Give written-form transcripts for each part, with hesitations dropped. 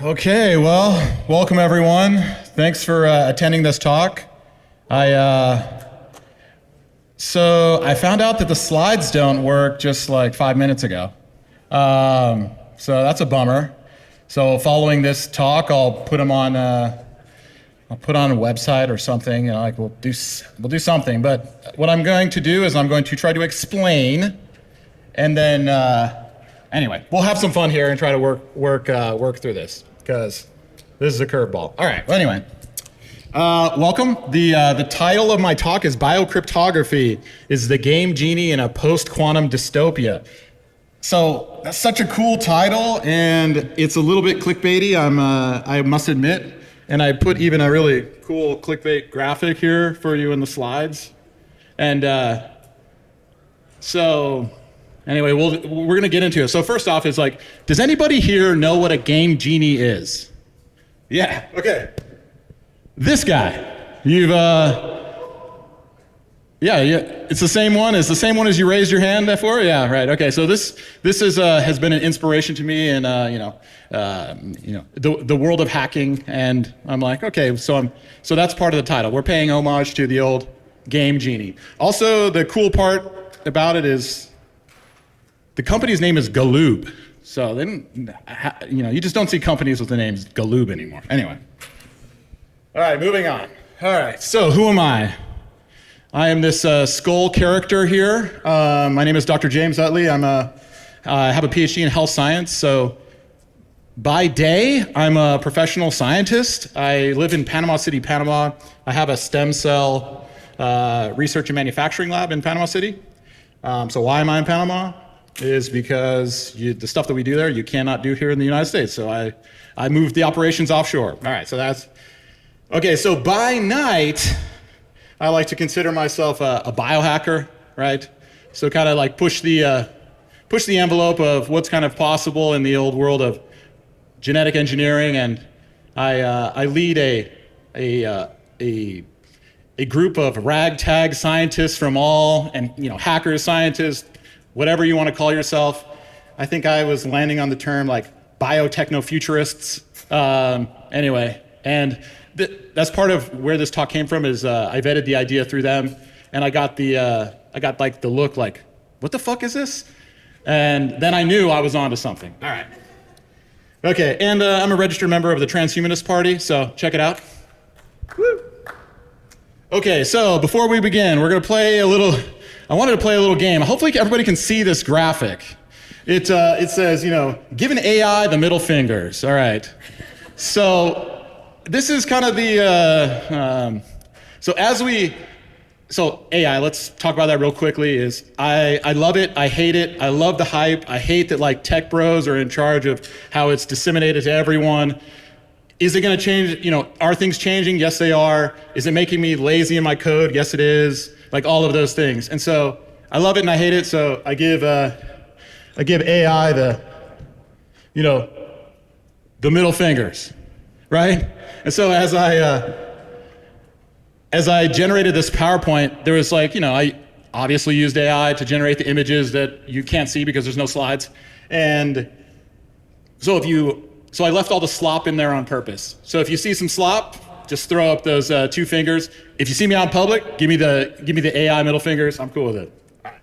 Okay, well, welcome everyone. Thanks for attending this talk. So I found out that the slides don't work just like 5 minutes ago. So that's a bummer. So following this talk, I'll put them on. I'll put on a website or something. Like we'll do something. But what I'm going to do is I'm going to try to explain, and then anyway, we'll have some fun here and try to work through this because this is a curveball. All right. Well, anyway. Welcome. The title of my talk is Biocryptography is the Game Genie in a Post-Quantum Dystopia. So that's such a cool title, and it's a little bit clickbaity, I must admit. And I put even a really cool clickbait graphic here for you in the slides. And so anyway, we're going to get into it. So first off is like, does anybody here know what a Game Genie is? Yeah, okay. This guy, yeah, it's the same one. It's the same one as you raised your hand for. Yeah, right. Okay, so this is has been an inspiration to me in the world of hacking, and I'm like, okay, so that's part of the title. We're paying homage to the old Game Genie. Also, the cool part about it is the company's name is Galoob. So then, you just don't see companies with the names Galoob anymore. Anyway. All right, moving on. All right, so who am I? I am this skull character here. My name is Dr. James Utley. I have a PhD in health science. So by day, I'm a professional scientist. I live in Panama City, Panama. I have a stem cell research and manufacturing lab in Panama City. So why am I in Panama? Is because the stuff that we do there, you cannot do here in the United States. So I moved the operations offshore. All right, so that's... Okay, so by night, I like to consider myself a biohacker, right? So kind of like push the envelope of what's kind of possible in the old world of genetic engineering, and I lead a group of ragtag scientists from all, and hackers, scientists, whatever you want to call yourself. I think I was landing on the term like biotechno-futurists. Anyway, and that's part of where this talk came from. Is I vetted the idea through them, and I got like the look like, what the fuck is this? And then I knew I was onto something. All right. Okay, and I'm a registered member of the Transhumanist Party, so check it out. Woo. Okay, so before we begin, we're gonna play a little. I wanted to play a little game. Hopefully, everybody can see this graphic. It says, give an AI the middle fingers. All right. So. This is kind of the, so AI, let's talk about that real quickly, is I love it, I hate it, I love the hype, I hate that like tech bros are in charge of how it's disseminated to everyone. Is it gonna change, are things changing? Yes, they are. Is it making me lazy in my code? Yes, it is. Like all of those things. And so I love it and I hate it, so I give AI the middle fingers, right? And so as I generated this PowerPoint, there was like, I obviously used AI to generate the images that you can't see because there's no slides. And so I left all the slop in there on purpose. So if you see some slop, just throw up those 2 fingers. If you see me out in public, give me the AI middle fingers. I'm cool with it. All right.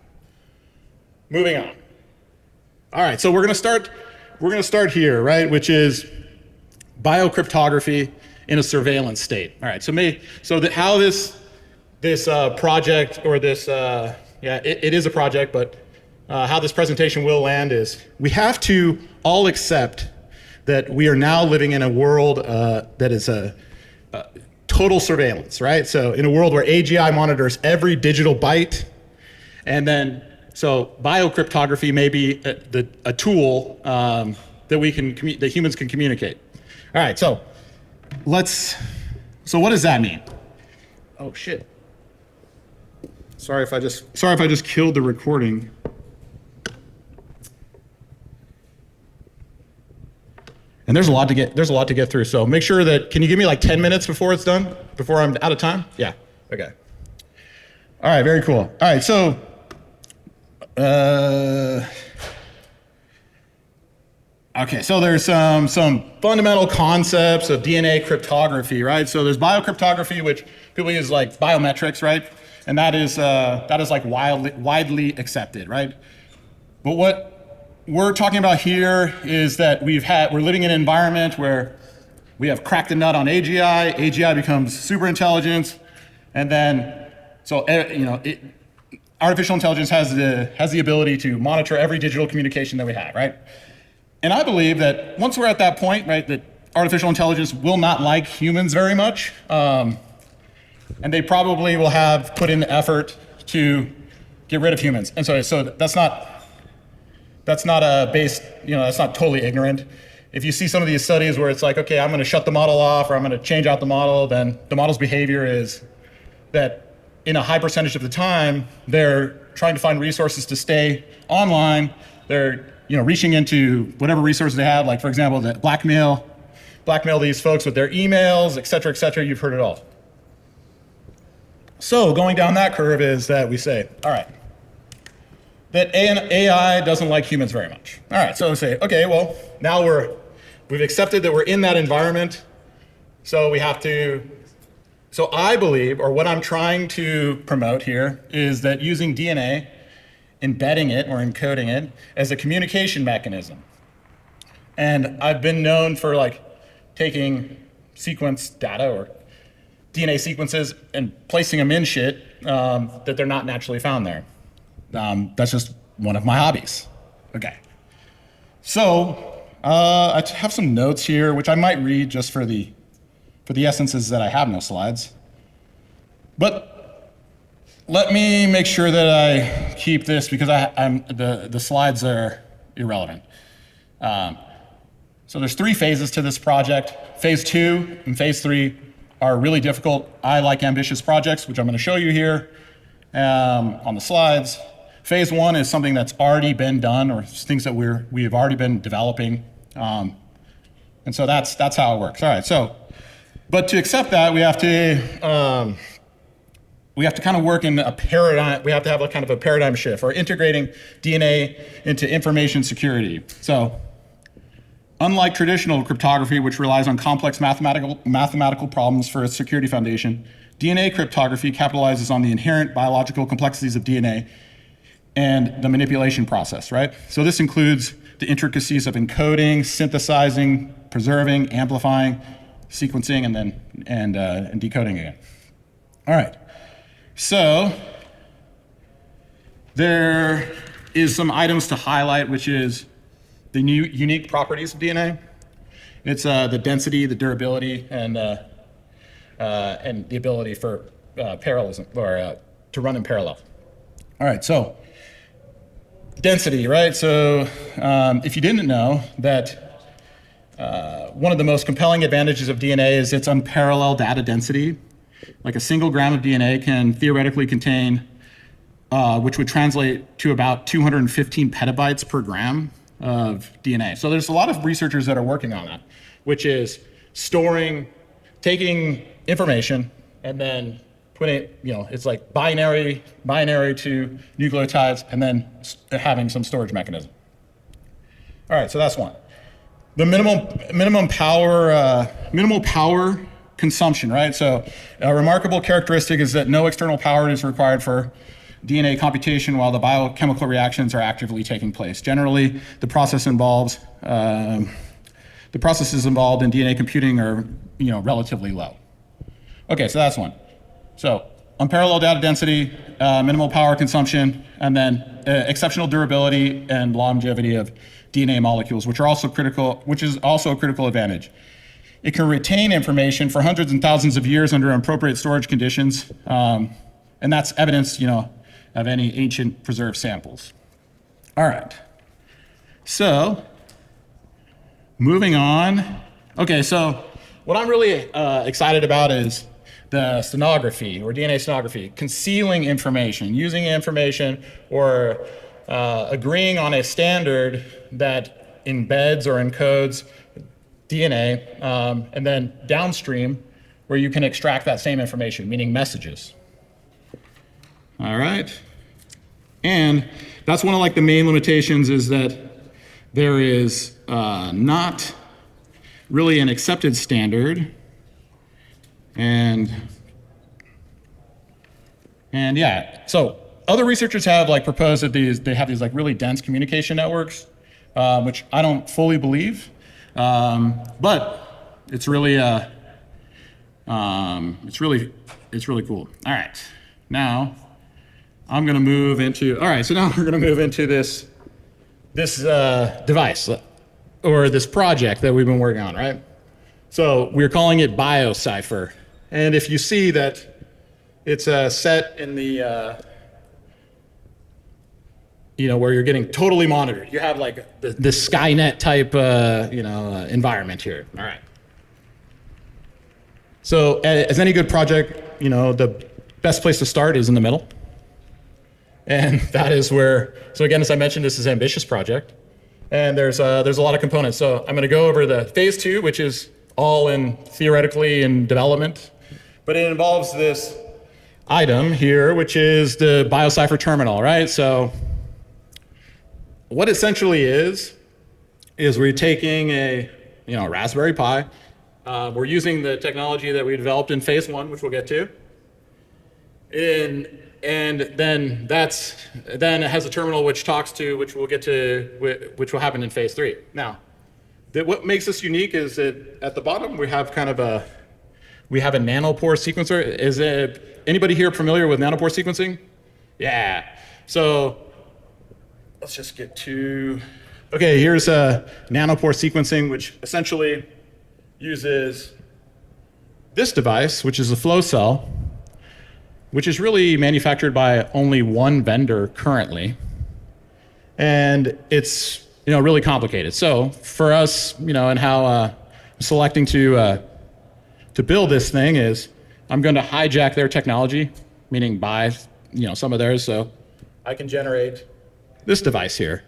Moving on. All right, so we're gonna start here, right? Which is biocryptography in a surveillance state. All right, how this project, or this, it is a project, but how this presentation will land is we have to all accept that we are now living in a world that is a total surveillance, right? So in a world where AGI monitors every digital byte, and then, so biocryptography may be a tool that humans can communicate. All right, so what does that mean? Oh shit. Sorry if I just killed the recording. And there's a lot to get through. So make sure that, can you give me like 10 minutes before it's done? Before I'm out of time? Yeah. Okay. All right, very cool. All right, so Okay, so there's some fundamental concepts of DNA cryptography, right? So there's biocryptography, which people use like biometrics, right? And that is like widely accepted, right? But what we're talking about here is that we're living in an environment where we have cracked the nut on AGI. AGI becomes super intelligence, and then artificial intelligence has the ability to monitor every digital communication that we have, right? And I believe that once we're at that point, right, that artificial intelligence will not like humans very much, and they probably will have put in the effort to get rid of humans. And so that's not that's not totally ignorant. If you see some of these studies where it's like, okay, I'm going to shut the model off or I'm going to change out the model, then the model's behavior is that in a high percentage of the time, they're trying to find resources to stay online. They're reaching into whatever resources they have, like, for example, the blackmail these folks with their emails, et cetera, you've heard it all. So going down that curve is that we say, all right, that AI doesn't like humans very much. All right, so we say, okay, well, now we've accepted that we're in that environment, so we have to, so I believe, or what I'm trying to promote here, is that using DNA, embedding it or encoding it as a communication mechanism. And I've been known for like taking sequence data or DNA sequences and placing them in shit that they're not naturally found there. That's just one of my hobbies. Okay. So I have some notes here, which I might read just for the essences that I have no slides. But let me make sure that I keep this because the slides are irrelevant. So there's 3 phases to this project. Phase 2 and Phase 3 are really difficult. I like ambitious projects, which I'm going to show you here on the slides. Phase 1 is something that's already been done, or things that we've already been developing, and so that's how it works. All right. So, but to accept that, we have to kind of work in a paradigm. We have to have a kind of a paradigm shift, or integrating DNA into information security. So, unlike traditional cryptography, which relies on complex mathematical problems for its security foundation, DNA cryptography capitalizes on the inherent biological complexities of DNA and the manipulation process, right? So this includes the intricacies of encoding, synthesizing, preserving, amplifying, sequencing, and decoding again. All right. So there is some items to highlight, which is the new unique properties of DNA. It's the density, the durability, and the ability for parallelism, or to run in parallel. All right, so density, right? So if you didn't know that one of the most compelling advantages of DNA is its unparalleled data density. Like a single gram of DNA can theoretically contain, which would translate to about 215 petabytes per gram of DNA. So there's a lot of researchers that are working on that, which is taking information and then putting it, it's like binary to nucleotides, and then having some storage mechanism. All right, so that's one. The minimal power consumption, right? So a remarkable characteristic is that no external power is required for DNA computation while the biochemical reactions are actively taking place. Generally, the processes involved in DNA computing are, relatively low. Okay, so that's one. So unparalleled data density, minimal power consumption, and then exceptional durability and longevity of DNA molecules, which is also a critical advantage. It can retain information for hundreds and thousands of years under appropriate storage conditions, and that's evidence, of any ancient preserved samples. All right. So, moving on. Okay, so what I'm really excited about is the stenography, or DNA stenography, concealing information, using information, or agreeing on a standard that embeds or encodes DNA, and then downstream, where you can extract that same information, meaning messages. All right. And that's one of the main limitations, is that there is not really an accepted standard. And yeah, so other researchers have like proposed that they have these like really dense communication networks, which I don't fully believe, but it's really cool. All right, now I'm going to move into. All right, so now we're going to move into this device or this project that we've been working on, right? So we're calling it BioCypher, and if you see that it's set in the where you're getting totally monitored. You have like the Skynet type environment here. All right. So as any good project, the best place to start is in the middle. And that is where, so again, as I mentioned, this is an ambitious project. And there's a lot of components. So I'm going to go over the phase 2, which is all in theoretically in development. But it involves this item here, which is the BioCypher terminal, right? So what essentially is we're taking a Raspberry Pi. We're using the technology that we developed in phase 1, which we'll get to. And then it has a terminal which talks to, which we'll get to, which will happen in phase 3. Now, what makes this unique is that at the bottom we have a nanopore sequencer. Is anybody here familiar with nanopore sequencing? Yeah. So let's just get to, okay, here's a nanopore sequencing, which essentially uses this device, which is a flow cell, which is really manufactured by only one vendor currently. And it's really complicated. So for us, and how I'm selecting to build this thing is I'm going to hijack their technology, meaning buy some of theirs, so I can generate this device here,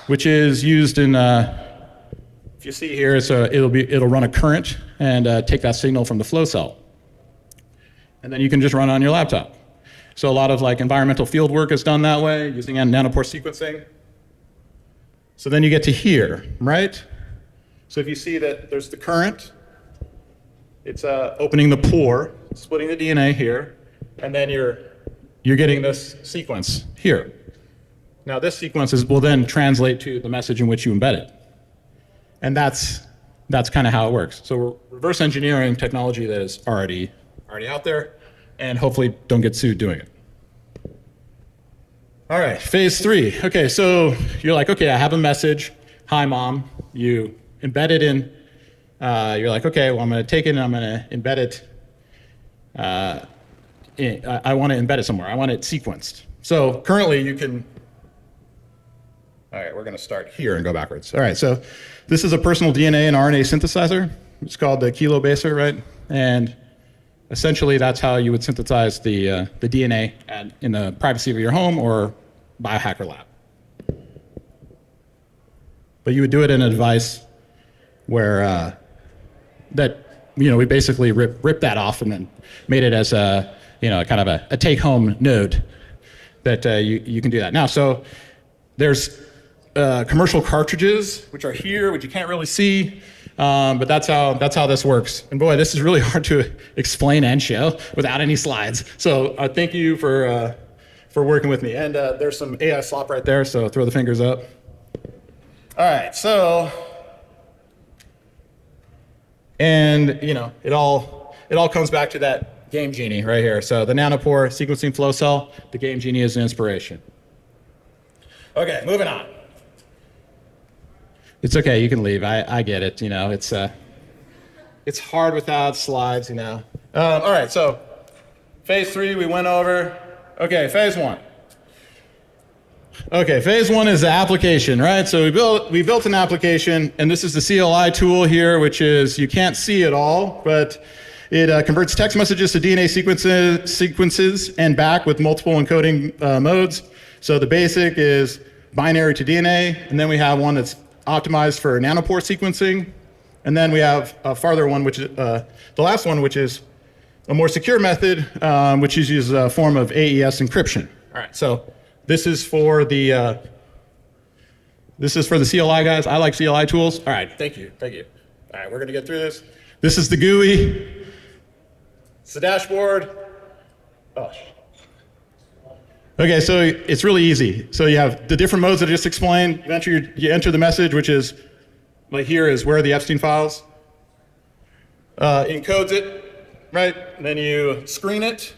which is used in, if you see here, so it'll run a current and take that signal from the flow cell. And then you can just run it on your laptop. So a lot of like environmental field work is done that way using nanopore sequencing. So then you get to here, right? So if you see that there's the current, it's opening the pore, splitting the DNA here, and then you're getting this sequence here. Now this sequence will then translate to the message in which you embed it. And that's kind of how it works. So we're reverse engineering technology that is already out there, and hopefully don't get sued doing it. All right, phase 3. Okay, so you're like, okay, I have a message. Hi, Mom. You embed it in. You're like, okay, well, I'm going to take it and I'm going to embed it. I want to embed it somewhere. I want it sequenced. So currently you can, all right, we're going to start here and go backwards. All right, so this is a personal DNA and RNA synthesizer. It's called the kilobaser, right? And essentially, that's how you would synthesize the DNA in the privacy of your home or biohacker lab. But you would do it in a device where we basically ripped that off and then made it as a kind of a take-home node that you can do that. Now, so there's commercial cartridges which are here, which you can't really see. But that's how this works. And boy, this is really hard to explain and show without any slides. So thank you for working with me. And there's some AI slop right there, so throw the fingers up. All right, so, and it all comes back to that Game Genie right here. So the nanopore sequencing flow cell, the Game Genie is an inspiration. Okay, moving on. It's okay, you can leave. I get it. It's hard without slides. All right, so phase 3 we went over. Okay, phase 1. Okay, phase 1 is the application, right? So we built an application, and this is the CLI tool here, which is you can't see it all, but it converts text messages to DNA sequences and back with multiple encoding modes. So the basic is binary to DNA, and then we have one that's optimized for nanopore sequencing. And then we have a farther one, which is the last one, which is a more secure method, which uses a form of AES encryption. All right, so this is for the This is for the CLI guys. I like CLI tools. All right, thank you, thank you. All right, we're gonna get through this. This is the GUI. It's the dashboard. Oh. Okay, so it's really easy. So you have the different modes that I just explained. You enter the message, which is, like here is where are the Epstein files. Encodes it, right? And then you screen it.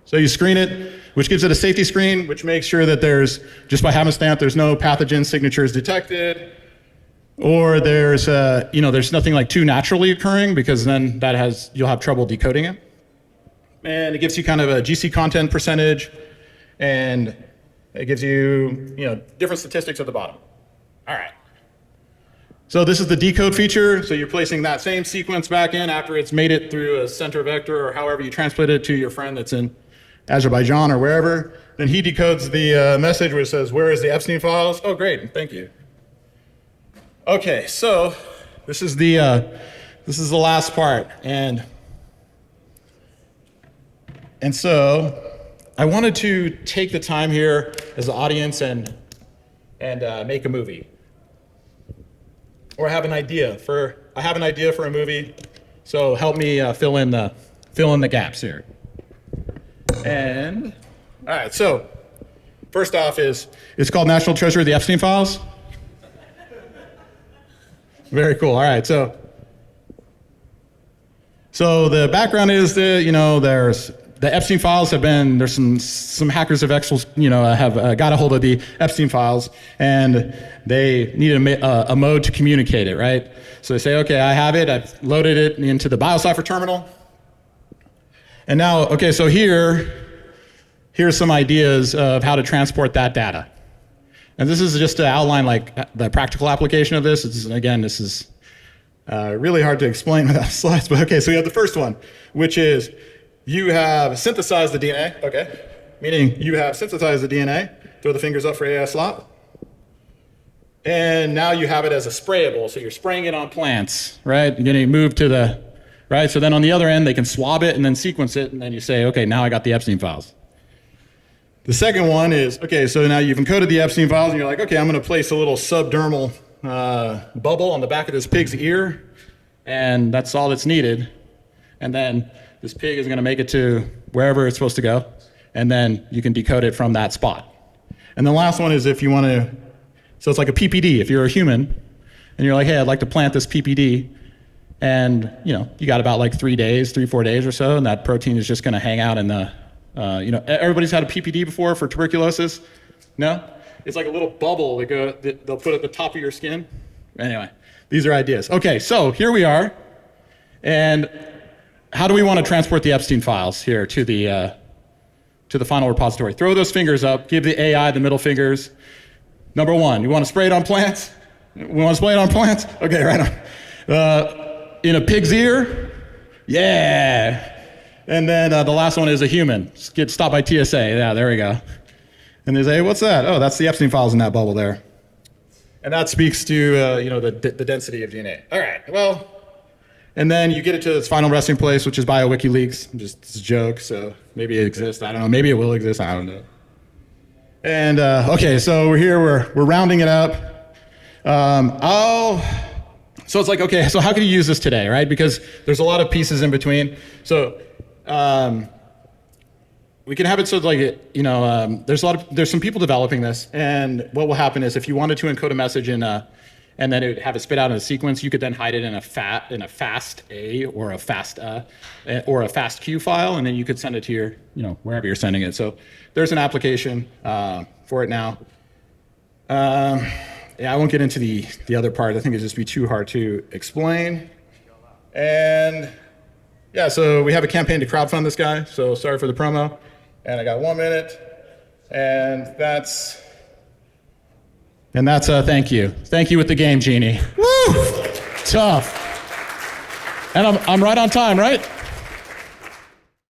So you screen it, which gives it a safety screen, which makes sure that there's, just by happenstance, there's no pathogen signatures detected, or there's, there's nothing like too naturally occurring, because then you'll have trouble decoding it. And it gives you kind of a GC content percentage, and it gives you, different statistics at the bottom. All right. So this is the decode feature. So you're placing that same sequence back in after it's made it through a center vector, or however you transport it to your friend that's in Azerbaijan or wherever. Then he decodes the message which says, where is the Epstein files? Oh, great, thank you. Okay, so this is the last part, and so I wanted to take the time here as the audience and make a movie, or I have an idea for a movie. So help me fill in the gaps here. And all right, so first off it's called National Treasure: The Epstein Files. Very cool. All right, so the background is there's the Epstein files there's some hackers have got a hold of the Epstein files, and they needed a mode to communicate it, right? So they say, okay, I have it, I've loaded it into the BioCypher terminal. And now, okay, so here's some ideas of how to transport that data. And this is just to outline like the practical application of this. This is really hard to explain without slides, but okay, so you have the first one, which is you have synthesized the DNA, okay? Meaning you have synthesized the DNA, throw the fingers up for ASLOP, and now you have it as a sprayable, so you're spraying it on plants, right? You're gonna move to the, right? So then on the other end, they can swab it and then sequence it, and then you say, okay, now I got the Epstein files. The second one is, okay, so now you've encoded the Epstein files, and you're like, okay, I'm gonna place a little subdermal bubble on the back of this pig's ear, and that's all that's needed. And then this pig is gonna make it to wherever it's supposed to go, and then you can decode it from that spot. And the last one is if you wanna, so it's like a PPD. If you're a human, and you're like, hey, I'd like to plant this PPD, and you got about like 3 days, 3-4 days or so, and that protein is just gonna hang out in the, everybody's had a PPD before for tuberculosis? No? It's like a little bubble that they'll put at the top of your skin. Anyway, these are ideas. Okay, so here we are, and how do we want to transport the Epstein files here to the final repository? Throw those fingers up, give the AI the middle fingers. Number one, you want to spray it on plants? We want to spray it on plants? Okay, right on. In a pig's ear? Yeah. And then the last one is a human. Just get stopped by TSA. Yeah, there we go. And they say, hey, what's that? Oh, that's the Epstein files in that bubble there. And that speaks to the density of DNA. All right, well, and then you get it to its final resting place, which is BioWikiLeaks. It's a joke, so maybe it exists. I don't know. Maybe it will exist. I don't know. And okay, so we're here. We're rounding it up. So it's like, okay, so how can you use this today, right? Because there's a lot of pieces in between. So we can have it so like, there's some people developing this, and what will happen is if you wanted to encode a message and then it would have it spit out in a sequence, you could then hide it in a fast A or a fast Q file, and then you could send it to your, wherever you're sending it. So there's an application for it now. Yeah, I won't get into the other part. I think it'd just be too hard to explain. And yeah, so we have a campaign to crowdfund this guy. So sorry for the promo. And I got 1 minute, and that's thank you. Thank you with the Game Genie. Woo! Tough. And I'm right on time, right?